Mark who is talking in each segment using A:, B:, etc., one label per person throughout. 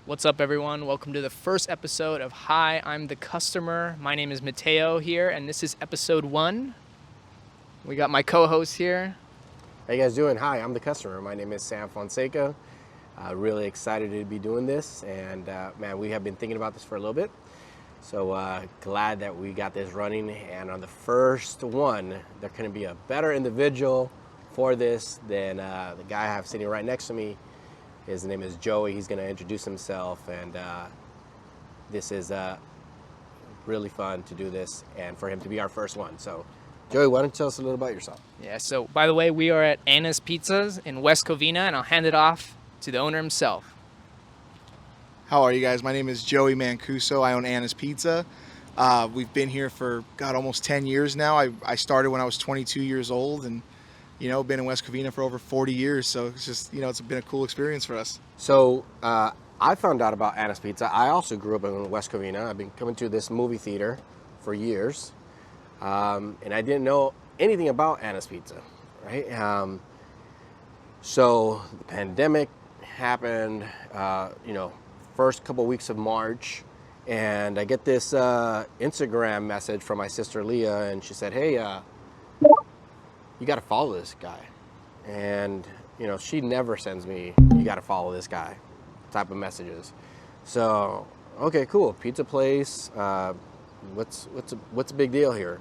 A: What's up, everyone? Welcome to the first episode of Hi, I'm the Customer. My name is Mateo here, and this is episode 1. We got my co-host here.
B: How you guys doing? Hi, I'm the customer. My name is Sam Fonseca. Really excited to be doing this, and man, we have been thinking about this for a little bit. So glad that we got this running, and on the first one, there couldn't be a better individual for this than the guy I have sitting right next to me. His name is Joey. He's going to introduce himself, and this is really fun to do this and for him to be our first one. So, Joey, why don't you tell us a little about yourself?
A: Yeah, so by the way, we are at Anna's Pizzas in West Covina, and I'll hand it off to the owner himself.
C: How are you guys? My name is Joey Mancuso. I own Anna's Pizza. We've been here for, almost 10 years now. I started when I was 22 years old, and been in West Covina for over 40 years, so it's just, it's been a cool experience for us.
B: So I found out about Anna's Pizza. I also grew up in West Covina. I've been coming to this movie theater for years, and I didn't know anything about Anna's Pizza, right? So the pandemic happened, first couple weeks of March, and I get this Instagram message from my sister Leah, and she said, hey, you got to follow this guy. And, she never sends me, you got to follow this guy type of messages. So, okay, cool. Pizza place. What's a big deal here?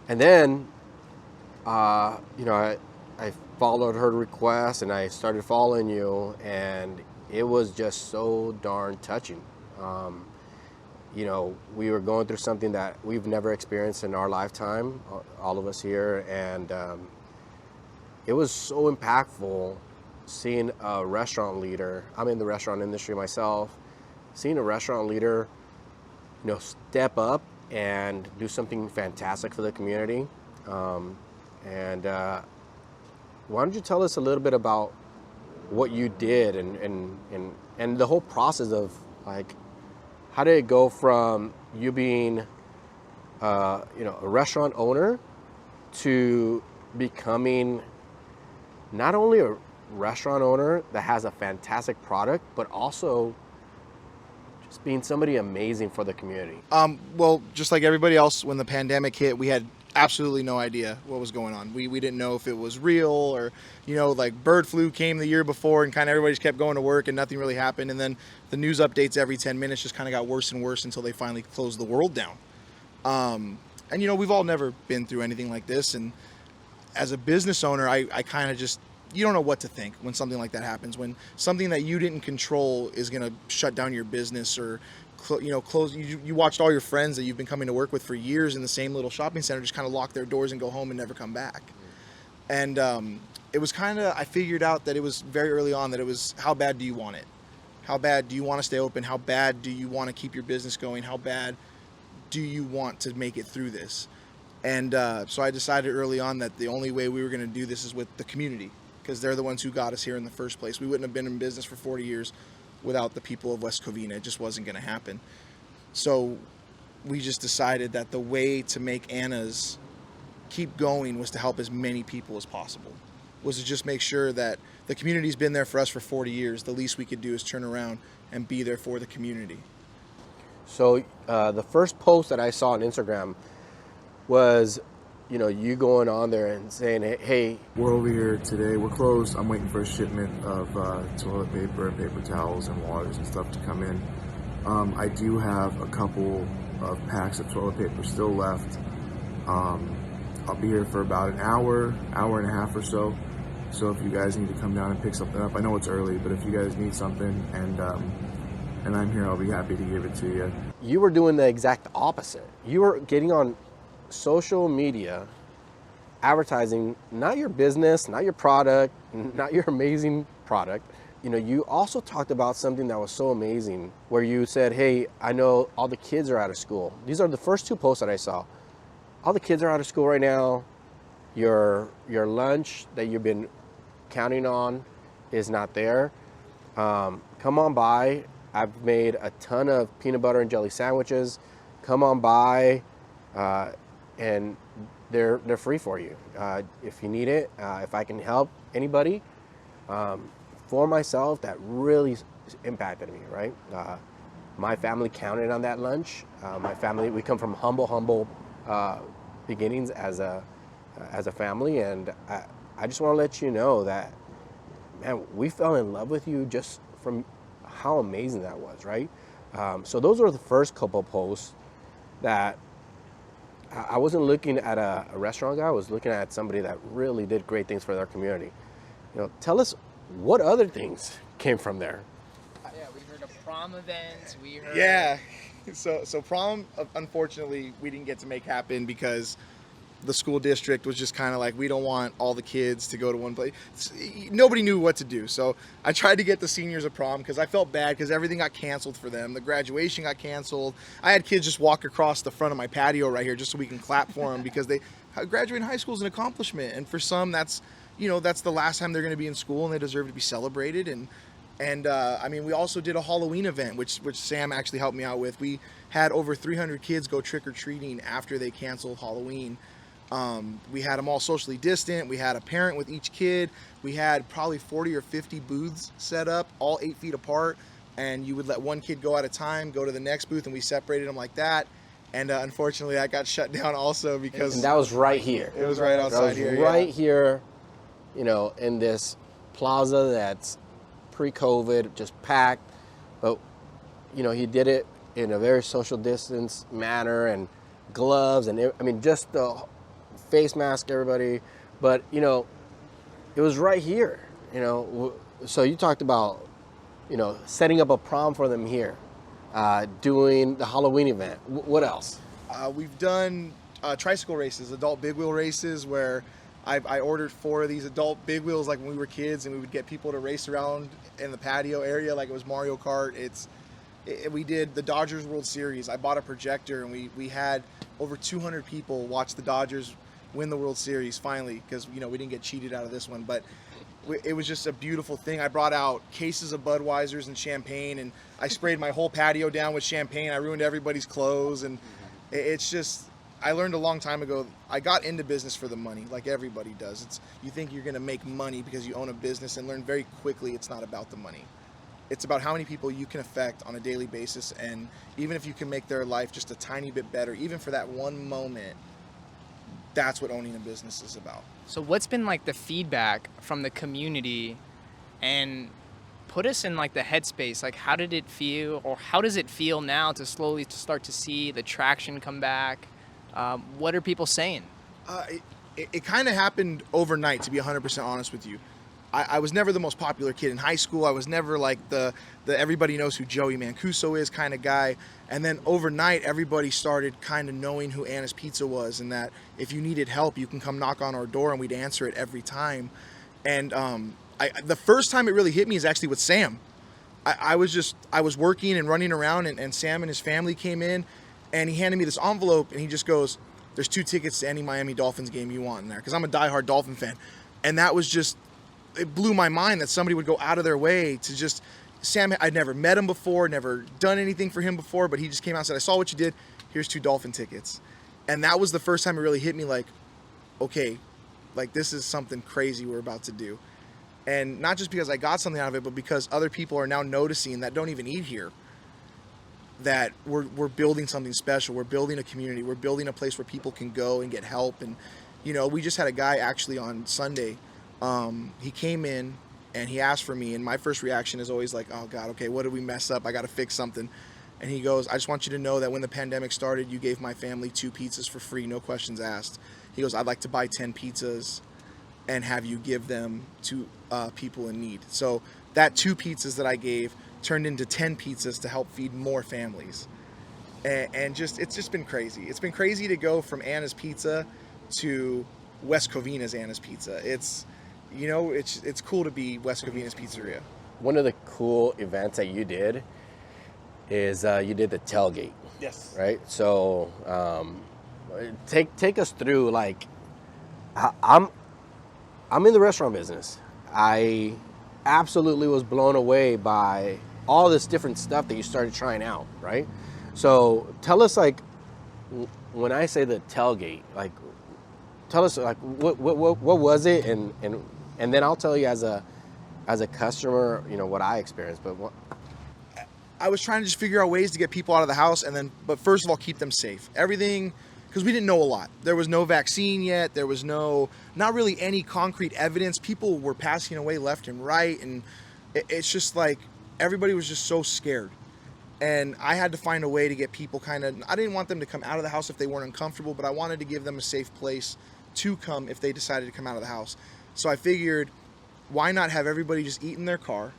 B: And then, I followed her request and I started following you, and it was just so darn touching. We were going through something that we've never experienced in our lifetime, all of us here, and it was so impactful seeing a restaurant leader. I'm in the restaurant industry myself. Seeing a restaurant leader, step up and do something fantastic for the community. Why don't you tell us a little bit about what you did and the whole process of how did it go from you being, a restaurant owner to becoming not only a restaurant owner that has a fantastic product, but also just being somebody amazing for the community?
C: Well, just like everybody else, when the pandemic hit, we had absolutely no idea what was going on. We didn't know if it was real or, bird flu came the year before and kind of everybody just kept going to work and nothing really happened. And then the news updates every 10 minutes just kind of got worse and worse until they finally closed the world down. We've all never been through anything like this. And as a business owner, I kind of just, you don't know what to think when something like that happens. When something that you didn't control is going to shut down your business or close. You watched all your friends that you've been coming to work with for years in the same little shopping center just kind of lock their doors and go home and never come back. And it was I figured out that it was very early on that it was, how bad do you want it? How bad do you want to stay open? How bad do you want to keep your business going? How bad do you want to make it through this? And so I decided early on that the only way we were going to do this is with the community, because they're the ones who got us here in the first place. We wouldn't have been in business for 40 years without the people of West Covina. It just wasn't going to happen. So we just decided that the way to make Anna's keep going was to help as many people as possible, was to just make sure that the community's been there for us for 40 years. The least we could do is turn around and be there for the community.
B: So the first post that I saw on Instagram was, you going on there and saying, hey,
D: we're over here today. We're closed. I'm waiting for a shipment of toilet paper and paper towels and waters and stuff to come in. I do have a couple of packs of toilet paper still left. I'll be here for about an hour and a half or so. So if you guys need to come down and pick something up, I know it's early, but if you guys need something and I'm here, I'll be happy to give it to you.
B: You were doing the exact opposite. You were getting on social media, advertising not your business, not your product, not your amazing product. You also talked about something that was so amazing, where you said, hey, I know all the kids are out of school. These are the first 2 posts that I saw. All the kids are out of school right now. Your lunch that you've been counting on is not there. Come on by. I've made a ton of peanut butter and jelly sandwiches. Come on by. And they're free for you. If you need it, if I can help anybody, for myself, that really impacted me, right? My family counted on that lunch. My family, we come from humble beginnings as a family, and I just want to let you know that, man, we fell in love with you just from how amazing that was, right? So those were the first couple posts that I wasn't looking at a restaurant guy. I was looking at somebody that really did great things for their community. Tell us what other things came from there.
A: Yeah, we heard of prom events. We heard.
C: Yeah. So prom, unfortunately, we didn't get to make happen because the school district was just kind of like, we don't want all the kids to go to one place. Nobody knew what to do. So I tried to get the seniors a prom because I felt bad because everything got canceled for them. The graduation got canceled. I had kids just walk across the front of my patio right here just so we can clap for them because they graduating high school is an accomplishment. And for some, that's the last time they're going to be in school and they deserve to be celebrated. And I mean, we also did a Halloween event, which Sam actually helped me out with. We had over 300 kids go trick-or-treating after they canceled Halloween. We had them all socially distant. We had a parent with each kid. We had probably 40 or 50 booths set up, all 8 feet apart. And you would let one kid go at a time, go to the next booth, and we separated them like that. And unfortunately, that got shut down also because...
B: And that was right here.
C: It was right outside here.
B: Right here, in this plaza that's pre-COVID, just packed. But, he did it in a very social distance manner and gloves and, just the face mask, everybody. But, it was right here, So you talked about, setting up a prom for them here, doing the Halloween event. What else?
C: We've done tricycle races, adult big wheel races, where I ordered 4 of these adult big wheels like when we were kids, and we would get people to race around in the patio area like it was Mario Kart. We did the Dodgers World Series. I bought a projector, and we had over 200 people watch the Dodgers win the World Series finally, because we didn't get cheated out of this one, but it was just a beautiful thing. I brought out cases of Budweisers and champagne, and I sprayed my whole patio down with champagne. I ruined everybody's clothes, and it's just, I learned a long time ago, I got into business for the money, like everybody does. You think you're gonna make money because you own a business, and learn very quickly it's not about the money. It's about how many people you can affect on a daily basis, and even if you can make their life just a tiny bit better, even for that one moment, that's what owning a business is about.
A: So what's been like the feedback from the community, and put us in like the headspace, like how did it feel, or how does it feel now to slowly start to see the traction come back? What are people saying?
C: It kind of happened overnight, to be 100% honest with you. I was never the most popular kid in high school. I was never like the everybody knows who Joey Mancuso is kind of guy. And then overnight, everybody started kind of knowing who Anna's Pizza was, and that if you needed help, you can come knock on our door and we'd answer it every time. And the first time it really hit me is actually with Sam. I was working and running around, and Sam and his family came in, and he handed me this envelope, and he just goes, "There's 2 tickets to any Miami Dolphins game you want in there," because I'm a diehard Dolphin fan. And that was just, it blew my mind that somebody would go out of their way to just, Sam, I'd never met him before, never done anything for him before, but he just came out and said, "I saw what you did, here's 2 Dolphin tickets." And that was the first time it really hit me, like, okay, like this is something crazy we're about to do. And not just because I got something out of it, but because other people are now noticing that don't even eat here, that we're building something special. We're building a community. We're building a place where people can go and get help. And, we just had a guy actually on Sunday. He came in and he asked for me, and my first reaction is always like, oh God, okay, what did we mess up? I got to fix something. And he goes, "I just want you to know that when the pandemic started, you gave my family 2 pizzas for free, no questions asked." He goes, "I'd like to buy 10 pizzas and have you give them to people in need." So that 2 pizzas that I gave turned into 10 pizzas to help feed more families. And it's just been crazy. It's been crazy to go from Anna's Pizza to West Covina's Anna's Pizza. It's cool to be West Covina's Pizzeria.
B: One of the cool events that you did is you did the Tailgate.
C: Yes.
B: Right? So take us through, like, I'm in the restaurant business. I absolutely was blown away by all this different stuff that you started trying out, right? So tell us, like, when I say the Tailgate, like, tell us, like, what was it, and then I'll tell you as a customer, what I experienced. But
C: I was trying to just figure out ways to get people out of the house, but first of all, keep them safe. Everything, because we didn't know a lot. There was no vaccine yet. There was not really any concrete evidence. People were passing away left and right, and it's just like everybody was just so scared. And I had to find a way to get people I didn't want them to come out of the house if they weren't uncomfortable, but I wanted to give them a safe place to come if they decided to come out of the house. So I figured, why not have everybody just eat in their car,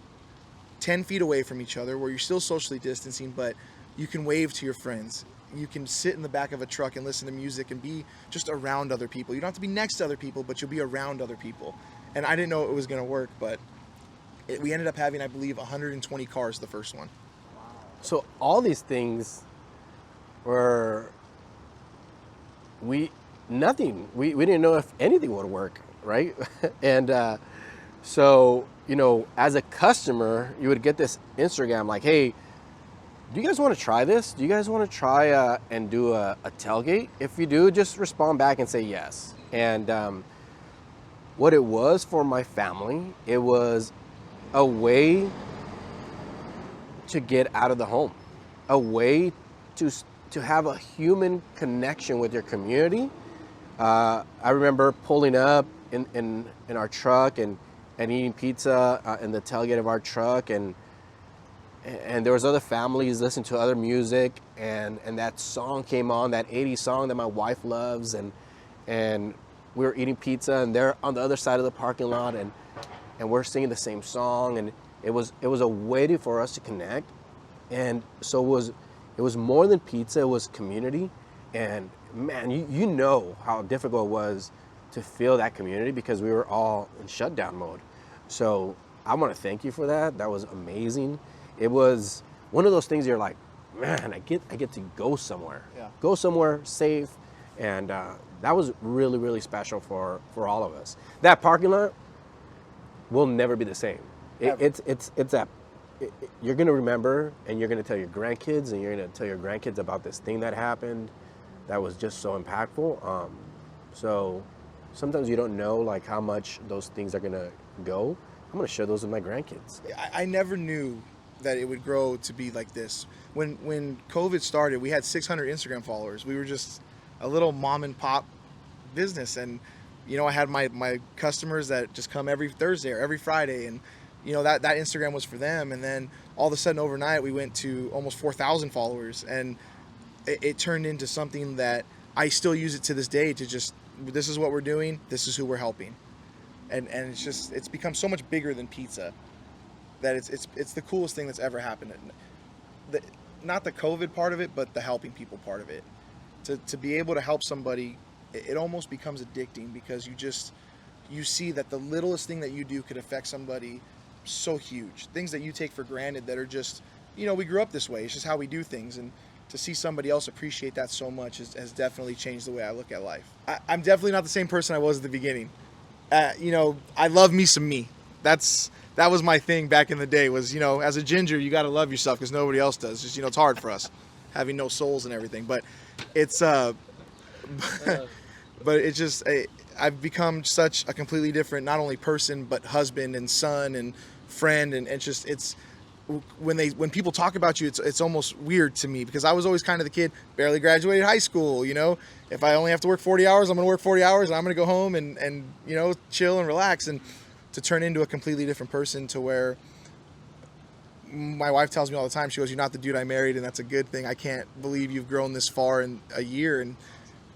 C: 10 feet away from each other, where you're still socially distancing, but you can wave to your friends. You can sit in the back of a truck and listen to music and be just around other people. You don't have to be next to other people, but you'll be around other people. And I didn't know it was going to work, but we ended up having, I believe, 120 cars the first one.
B: So all these things were, we didn't know if anything would work, right? And so, as a customer, you would get this Instagram like, hey, do you guys want to try this? Do you guys want to try and do a tailgate? If you do, just respond back and say yes. And what it was for my family, it was a way to get out of the home, a way to have a human connection with your community. I remember pulling up in our truck and eating pizza in the tailgate of our truck, and there was other families listening to other music, and that song came on, that 80s song that my wife loves, and we were eating pizza, and they're on the other side of the parking lot, and we're singing the same song, and it was a way for us to connect. And so it was more than pizza, it was community. And man, you know how difficult it was to feel that community because we were all in shutdown mode. So I want to thank you for that. That was amazing. It was one of those things you're like, man, I get to go somewhere.
C: Yeah.
B: Go somewhere safe. And that was really, really special for all of us. That parking lot will never be the same. You're going to remember, and you're going to tell your grandkids, and you're going to tell your grandkids about this thing that happened that was just so impactful. So sometimes you don't know like how much those things are going to go. I'm going to share those with my grandkids.
C: I never knew that it would grow to be like this. When COVID started, we had 600 Instagram followers. We were just a little mom and pop business, and I had my customers that just come every Thursday or every Friday, and that Instagram was for them. And then all of a sudden overnight we went to almost 4,000 followers, and it turned into something that I still use it to this day to just, this is what we're doing, this is who we're helping. And it's become so much bigger than pizza that it's the coolest thing that's ever happened. Not the COVID part of it, but the helping people part of it. To be able to help somebody, it almost becomes addicting because you see that the littlest thing that you do could affect somebody so huge. Things that you take for granted that are just, we grew up this way. It's just how we do things. And to see somebody else appreciate that so much has definitely changed the way I look at life. I'm definitely not the same person I was at the beginning. I love me some me. That was my thing back in the day was, as a ginger, you got to love yourself because nobody else does. Just, it's hard for us having no souls and everything. But it's, but it's just, I've become such a completely different, not only person, but husband and son and friend. And it's when people talk about you, it's almost weird to me because I was always kind of the kid, barely graduated high school. If I only have to work 40 hours, I'm going to work 40 hours and I'm going to go home and chill and relax. And to turn into a completely different person to where my wife tells me all the time, she goes, "You're not the dude I married," and that's a good thing. I can't believe you've grown this far in a year. And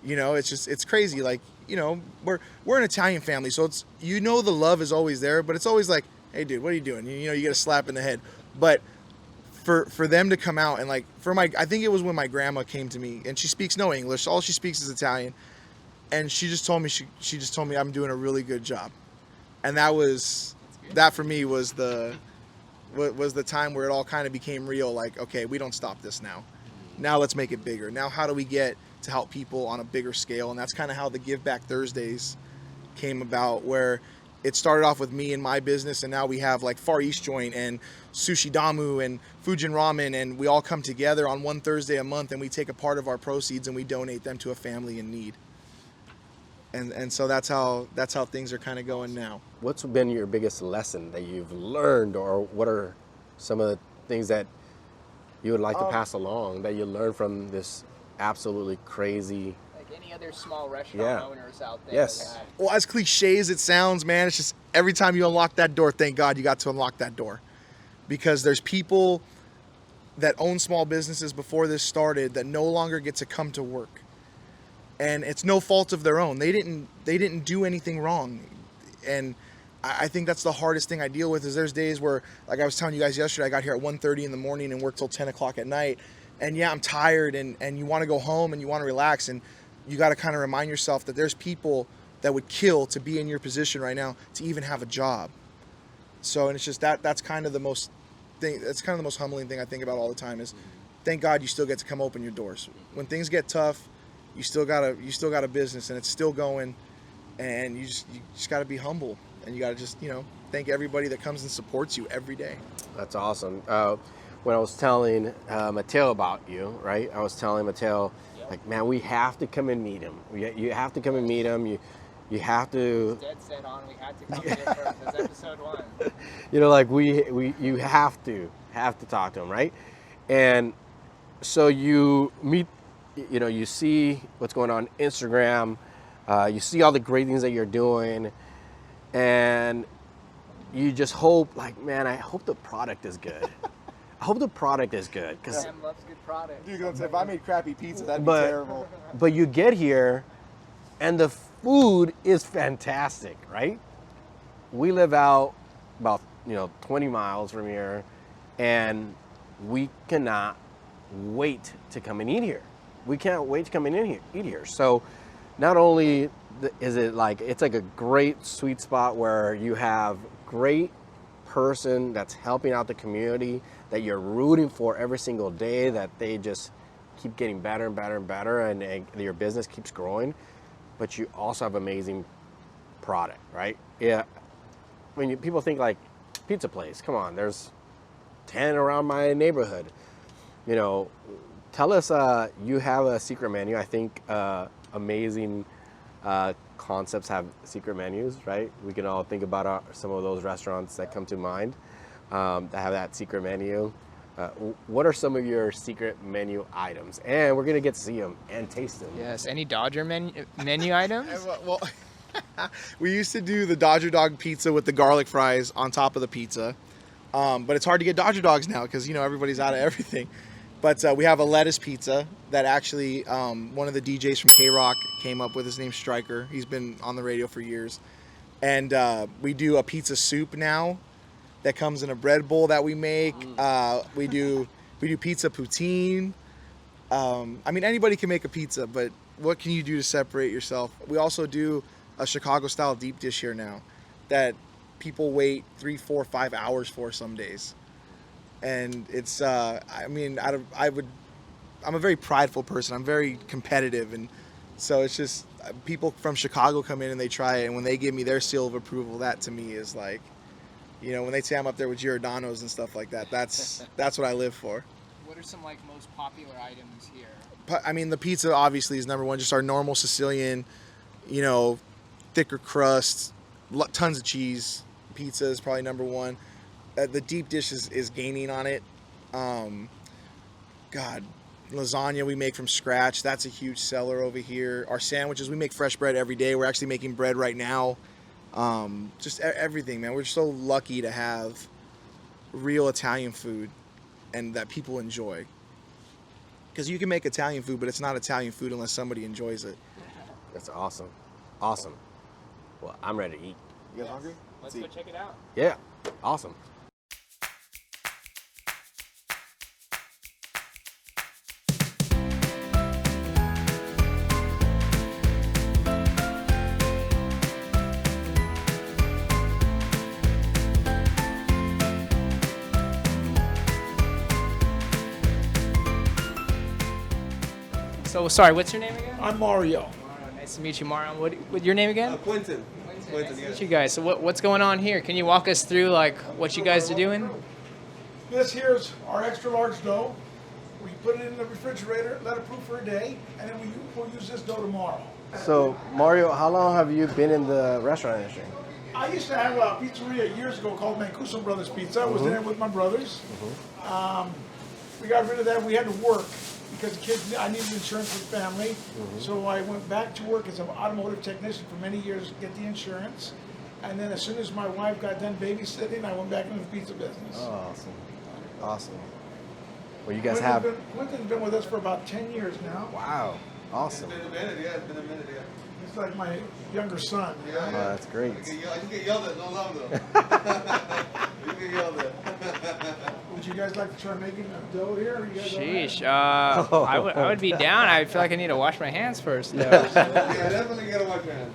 C: it's crazy. Like, we're an Italian family, so it's, the love is always there, but it's always like, "Hey dude, what are you doing?" You get a slap in the head. But for them to come out and like, I think it was when my grandma came to me, and she speaks no English, all she speaks is Italian, and she just told me I'm doing a really good job. And that for me was the time where it all kind of became real. Like, okay, we don't stop this now. Now let's make it bigger. Now how do we get to help people on a bigger scale? And that's kind of how the Give Back Thursdays came about, where it started off with me and my business, and now we have like Far East Joint and Sushi Damu and Fujin Ramen, and we all come together on one Thursday a month, and we take a part of our proceeds and we donate them to a family in need. And so that's how things are kind of going now.
B: What's been your biggest lesson that you've learned, or what are some of the things that you would like to pass along that you learned from this absolutely crazy?
A: Like any other small restaurant owners out there.
B: Yes.
C: Well, as cliche as it sounds, man, it's just every time you unlock that door, thank God you got to unlock that door. Because there's people that own small businesses before this started that no longer get to come to work. And it's no fault of their own. They didn't do anything wrong. And I think that's the hardest thing I deal with is there's days where, like I was telling you guys yesterday, I got here at 1:30 in the morning and worked till 10 o'clock at night. And yeah, I'm tired and you want to go home and you want to relax. And you got to kind of remind yourself that there's people that would kill to be in your position right now to even have a job. So, and it's just that's kind of the most humbling thing I think about all the time is thank God you still get to come open your doors. When things get tough, you still got a business and it's still going, and you just got to be humble, and you got to just, thank everybody that comes and supports you every day.
B: That's awesome. When I was telling Mateo about you, right? I was telling Mateo, like, man, we have to come and meet him. You have to come and meet him. You have to.
A: Dead set on. We had to come here first. This is episode 1.
B: Like you have to talk to him, right? And so you meet, you see what's going on Instagram. You see all the great things that you're doing, and you just hope, like, man, I hope the product is good. I hope the product is good.
A: Sam loves good product.
C: Dude, if I made crappy pizza, that'd be terrible.
B: But you get here, and the food is fantastic, right? We live out about 20 miles from here, and we cannot wait to come and eat here. We can't wait to come and eat here. So not only is it like, it's like a great sweet spot where you have great person that's helping out the community that you're rooting for every single day, that they just keep getting better and better and better, and your business keeps growing. But you also have amazing product, right? Yeah. When people think like pizza place, come on, there's 10 around my neighborhood. Tell us, you have a secret menu. I think amazing concepts have secret menus, right? We can all think about some of those restaurants that come to mind that have that secret menu. What are some of your secret menu items? And we're going to get to see them and taste them.
A: Yes. Any Dodger menu items?
C: Well, we used to do the Dodger Dog pizza with the garlic fries on top of the pizza. But it's hard to get Dodger Dogs now because, everybody's out of everything. But we have a lettuce pizza that actually one of the DJs from K-Rock came up with. His name's Stryker. He's been on the radio for years. And we do a pizza soup now that comes in a bread bowl that we make. We do pizza poutine. Anybody can make a pizza, but what can you do to separate yourself? We also do a Chicago-style deep dish here now that people wait 3, 4, 5 hours for some days. And it's, I'm a very prideful person. I'm very competitive. And so it's just, people from Chicago come in and they try it. And when they give me their seal of approval, that to me is like, when they say I'm up there with Giordano's and stuff like that, that's what I live for.
A: What are some most popular items here?
C: The pizza obviously is number one, just our normal Sicilian, thicker crust, tons of cheese. Pizza is probably number one. The deep dish is gaining on it. Lasagna we make from scratch. That's a huge seller over here. Our sandwiches, we make fresh bread every day. We're actually making bread right now. Just everything, man. We're so lucky to have real Italian food and that people enjoy. Because you can make Italian food, but it's not Italian food unless somebody enjoys it.
B: That's awesome. Awesome. Well, I'm ready to eat.
C: You guys hungry?
A: Let's go check it out.
B: Yeah. Awesome.
A: So, sorry, what's your name again?
E: I'm Mario.
A: Nice to meet you, Mario. What your name again?
E: Clinton.
A: Nice to meet you guys. So what's going on here? Can you walk us through what you guys are doing?
E: This here's our extra large dough. We put it in the refrigerator, let it proof for a day, and then we'll use this dough tomorrow.
B: So, Mario, how long have you been in the restaurant industry?
E: I used to have a pizzeria years ago called Mancuso Brothers Pizza. I was there with my brothers. we got rid of that. We had to work because the kids, I needed insurance for the family. So I went back to work as an automotive technician for many years to get the insurance. And then as soon as my wife got done babysitting, I went back into the pizza business.
B: Oh, awesome. Awesome. Well, you guys have...
E: Quentin's been with us for about 10 years now.
B: Wow. Awesome.
F: It's been a minute, yeah. It's been a minute, yeah.
E: He's like my younger son.
F: Yeah,
B: Oh, that's great.
F: You get yelled at, no love though. You get yelled at.
E: Would you guys like to try making a dough here? Or you guys
A: Sheesh.
E: all right?
A: I would be down. I feel like I need to wash my hands first, though.
F: Yeah, definitely gotta watch your hands.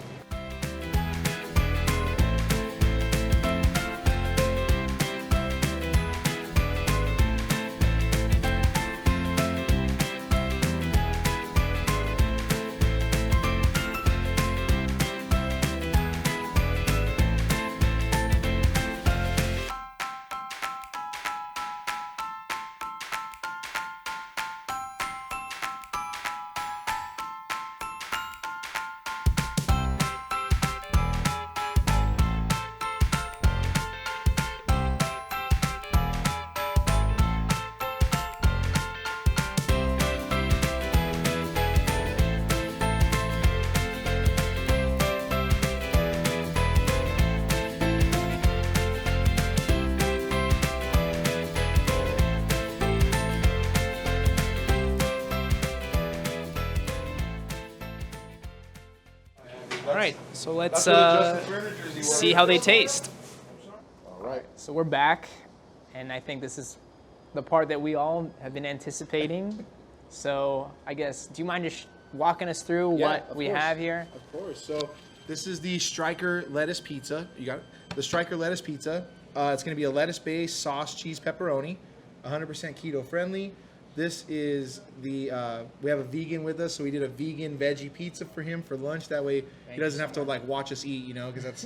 A: All right, so let's
F: Justin Furniture's he
A: see
F: works.
A: how they taste.
B: All right.
A: So we're back, and I think this is the part that we all have been anticipating. So I guess, do you mind just walking us through what we have here?
C: Of course. So this is the Stryker lettuce pizza. You got it? The Stryker lettuce pizza. It's going to be a lettuce-based sauce, cheese, pepperoni, 100% keto friendly. This is the, we have a vegan with us, so we did a vegan veggie pizza for him for lunch. That way he doesn't have to like watch us eat, you know, because that's.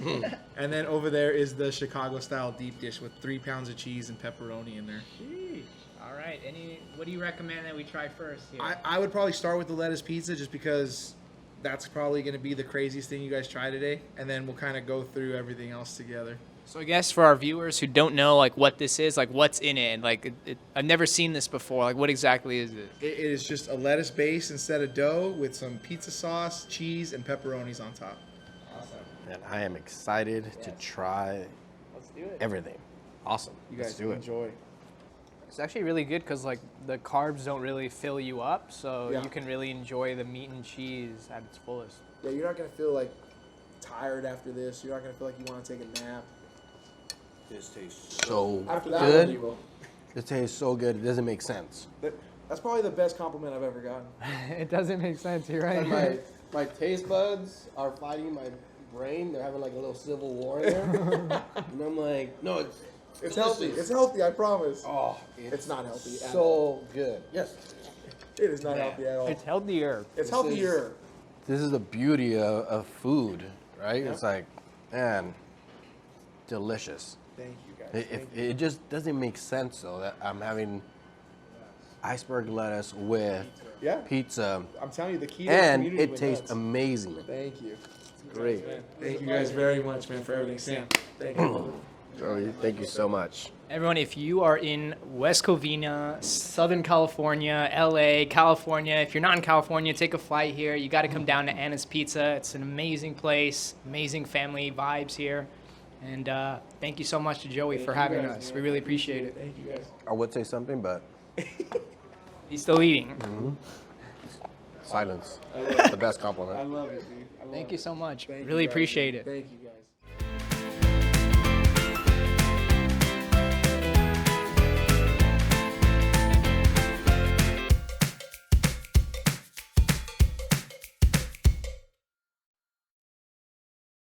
C: And then over there is the Chicago-style deep dish with 3 pounds of cheese and pepperoni in there.
A: All right, what do you recommend that we try first here?
C: I would probably start with the lettuce pizza just because that's probably going to be the craziest thing you guys try today, and then we'll kind of go through everything else together.
A: So I guess for our viewers who don't know like what this is, like what's in it, like I've never seen this before. Like what exactly is it?
C: It is just a lettuce base instead of dough with some pizza sauce, cheese, and pepperonis on top.
A: Awesome.
B: And I am excited to try
A: Let's do it.
B: everything. Awesome.
C: You
B: Let's
C: guys
B: do it.
C: enjoy.
A: It's actually really good because like the carbs don't really fill you up, so
C: Yeah.
A: you can really enjoy the meat and cheese at its fullest.
C: Yeah, you're not going to feel like tired after this. You're not going to feel like you want to take a nap.
B: This tastes so
C: After that,
B: good.
C: you will.
B: It tastes so good. It doesn't make sense.
C: That's probably the best compliment I've ever gotten.
A: It doesn't make sense. You're right.
B: And my taste buds are fighting my brain. They're having like a little civil war there. And I'm like, no,
C: It's healthy. It's healthy, I promise.
B: oh,
C: It's not healthy at
B: so good. Yes.
C: It is not healthy at all.
A: It's healthier.
C: It's healthier.
B: This is the beauty of food, right? It's like, man, delicious.
C: Thank you, guys.
B: It just doesn't make sense though that I'm having iceberg lettuce with
C: Yeah.
B: pizza,
C: I'm telling you, the keto
B: and
C: community
B: it
C: went
B: tastes
C: nuts.
B: amazing.
C: Thank you.
B: Great.
C: Thank you guys very much, man, for everything, Sam. Thank you.
B: Joey, thank you so much.
A: Everyone, if you are in West Covina, Southern California, LA, California, if you're not in California, take a flight here. You got to come down to Anna's Pizza. It's an amazing place, amazing family vibes here. And thank you so much to Joey for having us. We really appreciate it.
C: Thank you, guys.
B: I would say something, but
A: He's still eating.
B: silence. The best compliment.
C: love it, dude.
A: Thank you so much.
C: Thank you,
A: Really
C: guys.
A: appreciate it.
C: Thank you.